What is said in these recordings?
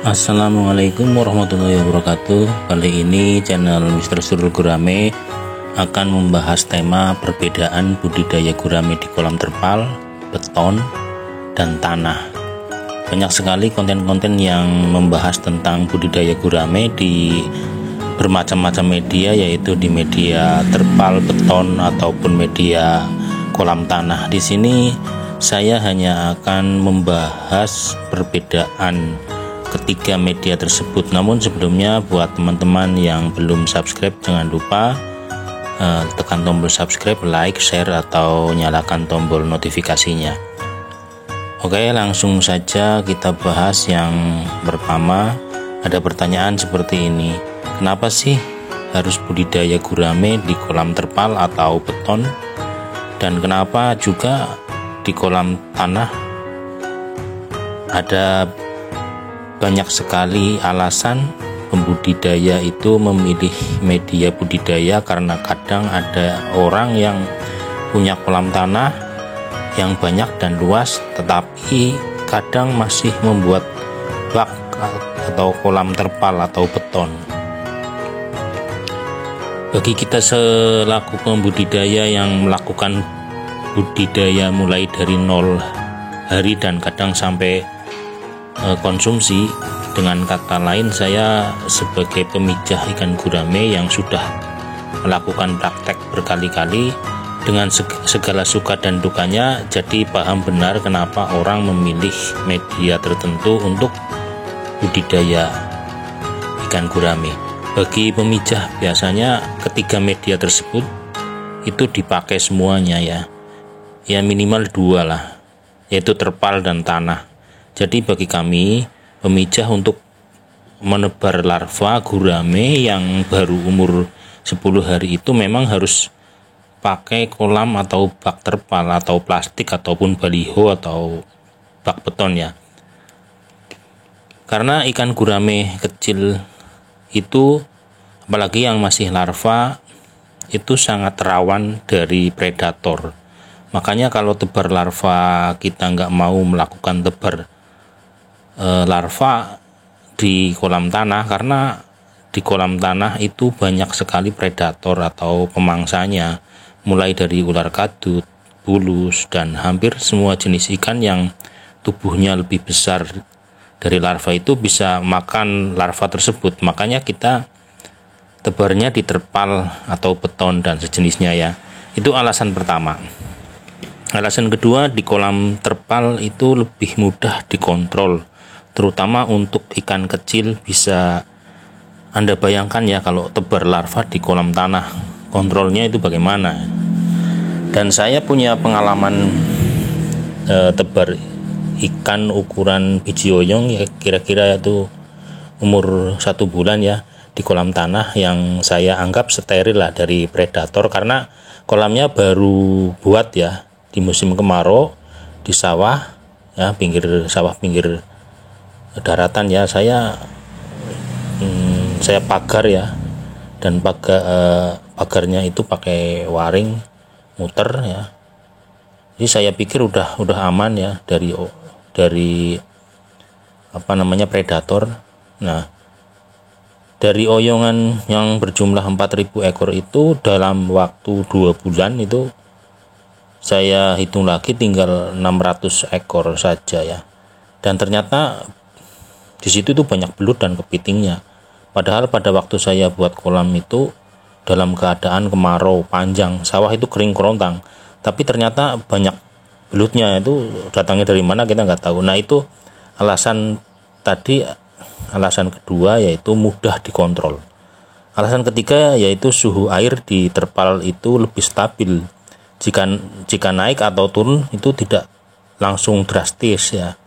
Assalamualaikum warahmatullahi wabarakatuh. Kali ini channel Mr. Surul Gurame akan membahas tema perbedaan budidaya gurame di kolam terpal, beton, dan tanah. Banyak sekali konten-konten yang membahas tentang budidaya gurame di bermacam-macam media, yaitu di media terpal, beton, ataupun media kolam tanah. Di sini saya hanya akan membahas perbedaan ketiga media tersebut. Namun sebelumnya, buat teman-teman yang belum subscribe, jangan lupa tekan tombol subscribe, like, share, atau nyalakan tombol notifikasinya. Oke, langsung saja kita bahas yang pertama. Ada pertanyaan seperti ini: kenapa sih harus budidaya gurame di kolam terpal atau beton, dan kenapa juga di kolam tanah? Ada banyak sekali alasan pembudidaya itu memilih media budidaya, karena kadang ada orang yang punya kolam tanah yang banyak dan luas, tetapi kadang masih membuat bak atau kolam terpal atau beton. Bagi kita selaku pembudidaya yang melakukan budidaya mulai dari 0 hari dan kadang sampai konsumsi, dengan kata lain, saya sebagai pemijah ikan gurame yang sudah melakukan praktek berkali-kali dengan segala suka dan dukanya, jadi paham benar kenapa orang memilih media tertentu untuk budidaya ikan gurame. Bagi pemijah, biasanya ketiga media tersebut itu dipakai semuanya, ya minimal 2 lah, yaitu terpal dan tanah. Jadi bagi kami pemijah, untuk menebar larva gurame yang baru umur 10 hari itu memang harus pakai kolam atau bak terpal atau plastik ataupun baliho atau bak beton, ya. Karena ikan gurame kecil itu, apalagi yang masih larva, itu sangat rawan dari predator. Makanya kalau tebar larva kita nggak mau melakukan tebar larva di kolam tanah, karena di kolam tanah itu banyak sekali predator atau pemangsanya, mulai dari ular kadut, bulus, dan hampir semua jenis ikan yang tubuhnya lebih besar dari larva itu bisa makan larva tersebut. Makanya kita tebarnya di terpal atau beton dan sejenisnya, ya. Itu alasan pertama. Alasan kedua, di kolam terpal itu lebih mudah dikontrol, terutama untuk ikan kecil. Bisa Anda bayangkan, ya, kalau tebar larva di kolam tanah, kontrolnya itu bagaimana. Dan saya punya pengalaman tebar ikan ukuran biji oyong, ya kira-kira itu umur 1 bulan, ya, di kolam tanah yang saya anggap steril lah dari predator, karena kolamnya baru buat, ya, di musim kemarau, di sawah, ya, pinggir sawah, pinggir daratan, ya. Saya pagar, ya, dan pagarnya itu pakai waring muter, ya. Jadi saya pikir udah aman, ya, dari predator. Nah, dari oyongan yang berjumlah 4.000 ekor itu, dalam waktu 2 bulan itu saya hitung lagi tinggal 600 ekor saja, ya. Dan ternyata di situ tuh banyak belut dan kepitingnya. Padahal pada waktu saya buat kolam itu dalam keadaan kemarau panjang, sawah itu kering kerontang, tapi ternyata banyak belutnya. Itu datangnya dari mana kita nggak tahu. Nah, itu alasan tadi. Alasan kedua yaitu mudah dikontrol. Alasan ketiga yaitu suhu air di terpal itu lebih stabil. Jika naik atau turun itu tidak langsung drastis, ya.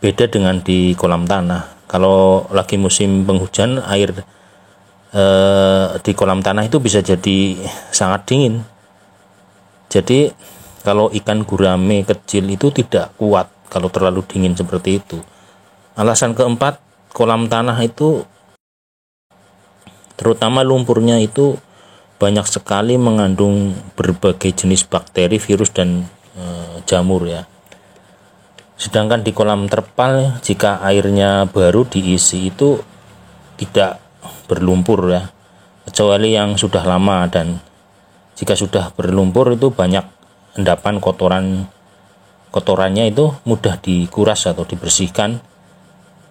Beda dengan di kolam tanah. Kalau lagi musim penghujan, air di kolam tanah itu bisa jadi sangat dingin. Jadi kalau ikan gurame kecil itu tidak kuat kalau terlalu dingin seperti itu. Alasan keempat, kolam tanah itu terutama lumpurnya itu banyak sekali mengandung berbagai jenis bakteri, virus, dan jamur, ya. Sedangkan di kolam terpal jika airnya baru diisi itu tidak berlumpur ya, kecuali yang sudah lama, dan jika sudah berlumpur itu banyak endapan kotorannya itu mudah dikuras atau dibersihkan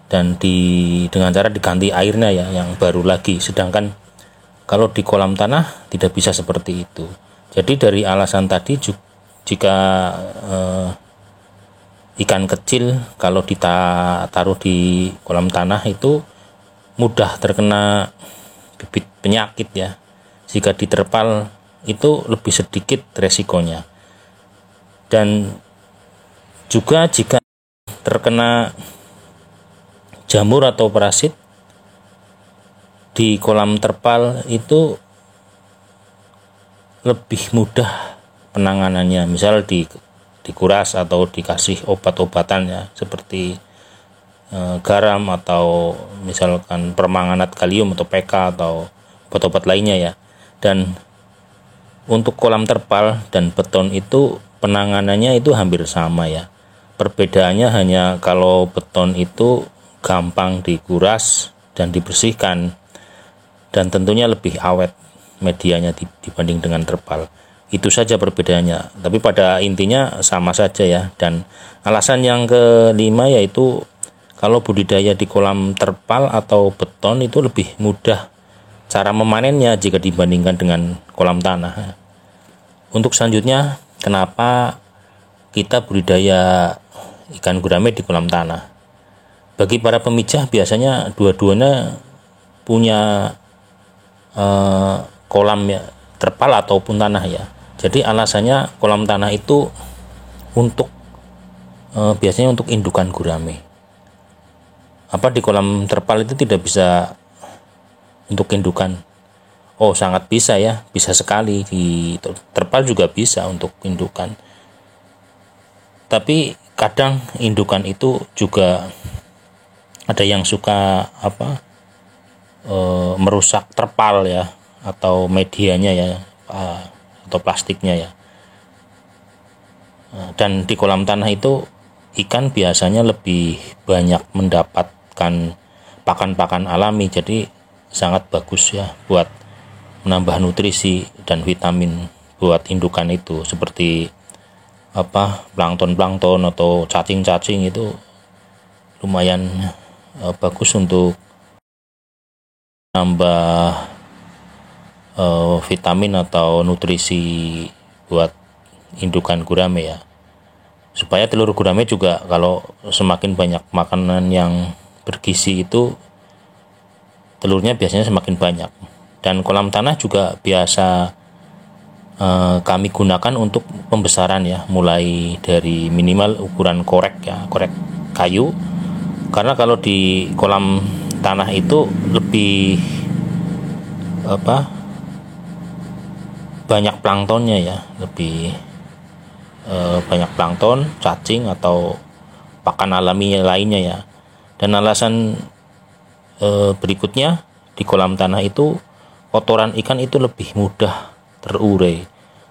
dan dengan cara diganti airnya ya yang baru lagi. Sedangkan kalau di kolam tanah tidak bisa seperti itu. Jadi dari alasan tadi jika ikan kecil kalau ditaruh di kolam tanah itu mudah terkena bibit penyakit ya. Jika di terpal itu lebih sedikit resikonya. Dan juga jika terkena jamur atau parasit di kolam terpal itu lebih mudah penanganannya. Misal dikuras atau dikasih obat-obatan ya, seperti garam atau misalkan permanganat kalium atau PK atau obat-obat lainnya ya. Dan untuk kolam terpal dan beton itu penanganannya itu hampir sama ya. Perbedaannya hanya kalau beton itu gampang dikuras dan dibersihkan dan tentunya lebih awet medianya dibanding dengan terpal. Itu saja perbedaannya, tapi pada intinya sama saja ya. Dan alasan yang kelima yaitu kalau budidaya di kolam terpal atau beton itu lebih mudah cara memanennya jika dibandingkan dengan kolam tanah. Untuk selanjutnya, kenapa kita budidaya ikan gurame di kolam tanah? Bagi para pemijah biasanya dua-duanya punya kolam ya, terpal ataupun tanah ya. Jadi alasannya kolam tanah itu untuk biasanya untuk indukan gurame. Apa di kolam terpal itu tidak bisa untuk indukan? Oh, sangat bisa ya, bisa sekali. Di terpal juga bisa untuk indukan. Tapi kadang indukan itu juga ada yang suka merusak terpal ya, atau medianya ya, atau plastiknya ya. Dan di kolam tanah itu ikan biasanya lebih banyak mendapatkan pakan-pakan alami, jadi sangat bagus ya buat menambah nutrisi dan vitamin buat indukan itu, seperti plankton atau cacing-cacing itu lumayan bagus untuk nambah vitamin atau nutrisi buat indukan gurame ya. Supaya telur gurame juga kalau semakin banyak makanan yang bergizi itu telurnya biasanya semakin banyak. Dan kolam tanah juga biasa kami gunakan untuk pembesaran ya, mulai dari minimal ukuran korek ya, korek kayu. Karena kalau di kolam tanah itu lebih banyak planktonnya ya, lebih banyak plankton, cacing atau pakan alami lainnya ya. Dan alasan berikutnya, di kolam tanah itu kotoran ikan itu lebih mudah terurai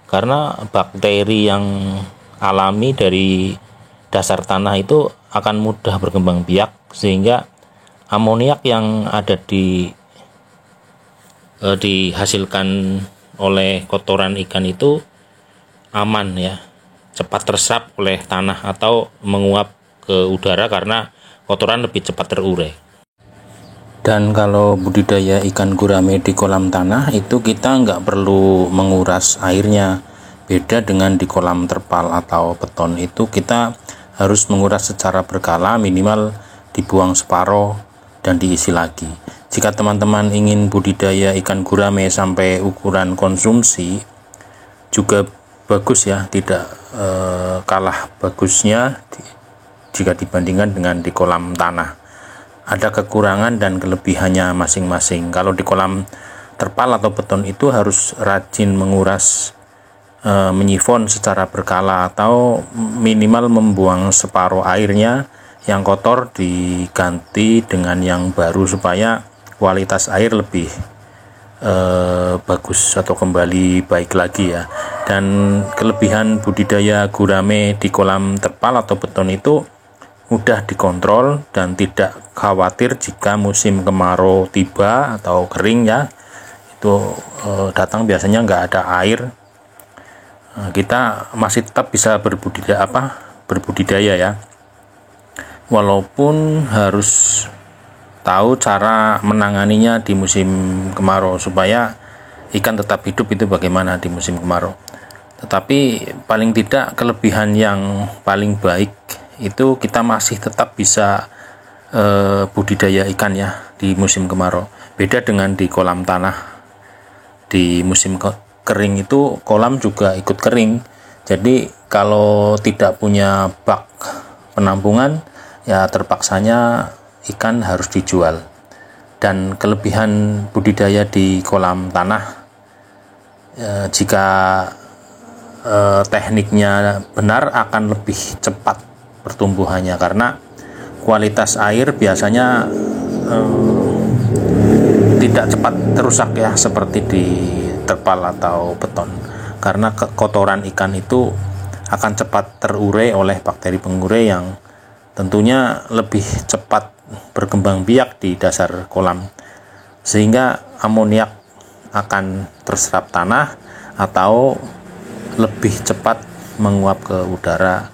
karena bakteri yang alami dari dasar tanah itu akan mudah berkembang biak, sehingga amoniak yang ada dihasilkan oleh kotoran ikan itu aman ya, cepat terserap oleh tanah atau menguap ke udara karena kotoran lebih cepat terurai. Dan kalau budidaya ikan gurame di kolam tanah itu kita nggak perlu menguras airnya. Beda dengan di kolam terpal atau beton, itu kita harus menguras secara berkala, minimal dibuang separuh dan diisi lagi. Jika teman-teman ingin budidaya ikan gurame sampai ukuran konsumsi juga bagus ya, tidak kalah bagusnya jika dibandingkan dengan di kolam tanah. Ada kekurangan dan kelebihannya masing-masing. Kalau di kolam terpal atau beton itu harus rajin menguras, menyifon secara berkala, atau minimal membuang separuh airnya yang kotor diganti dengan yang baru supaya kualitas air lebih bagus atau kembali baik lagi ya. Dan kelebihan budidaya gurame di kolam terpal atau beton itu mudah dikontrol dan tidak khawatir jika musim kemarau tiba atau kering ya, itu datang biasanya nggak ada air. Kita masih tetap bisa berbudidaya ya, walaupun harus tahu cara menanganinya di musim kemarau supaya ikan tetap hidup. Itu bagaimana di musim kemarau. Tetapi paling tidak kelebihan yang paling baik itu kita masih tetap bisa budidaya ikan ya di musim kemarau. Beda dengan di kolam tanah. Di musim kering itu kolam juga ikut kering. Jadi kalau tidak punya bak penampungan ya terpaksanya ikan harus dijual. Dan kelebihan budidaya di kolam tanah jika tekniknya benar akan lebih cepat pertumbuhannya, karena kualitas air biasanya tidak cepat rusak ya seperti di terpal atau beton, karena kotoran ikan itu akan cepat terurai oleh bakteri pengurai yang tentunya lebih cepat berkembang biak di dasar kolam, sehingga amoniak akan terserap tanah atau lebih cepat menguap ke udara.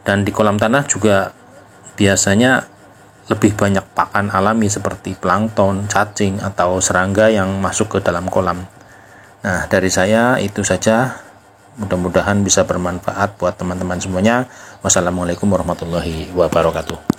Dan di kolam tanah juga biasanya lebih banyak pakan alami seperti plankton, cacing, atau serangga yang masuk ke dalam kolam. Nah, dari saya itu saja. Mudah-mudahan bisa bermanfaat buat teman-teman semuanya. Wassalamualaikum warahmatullahi wabarakatuh.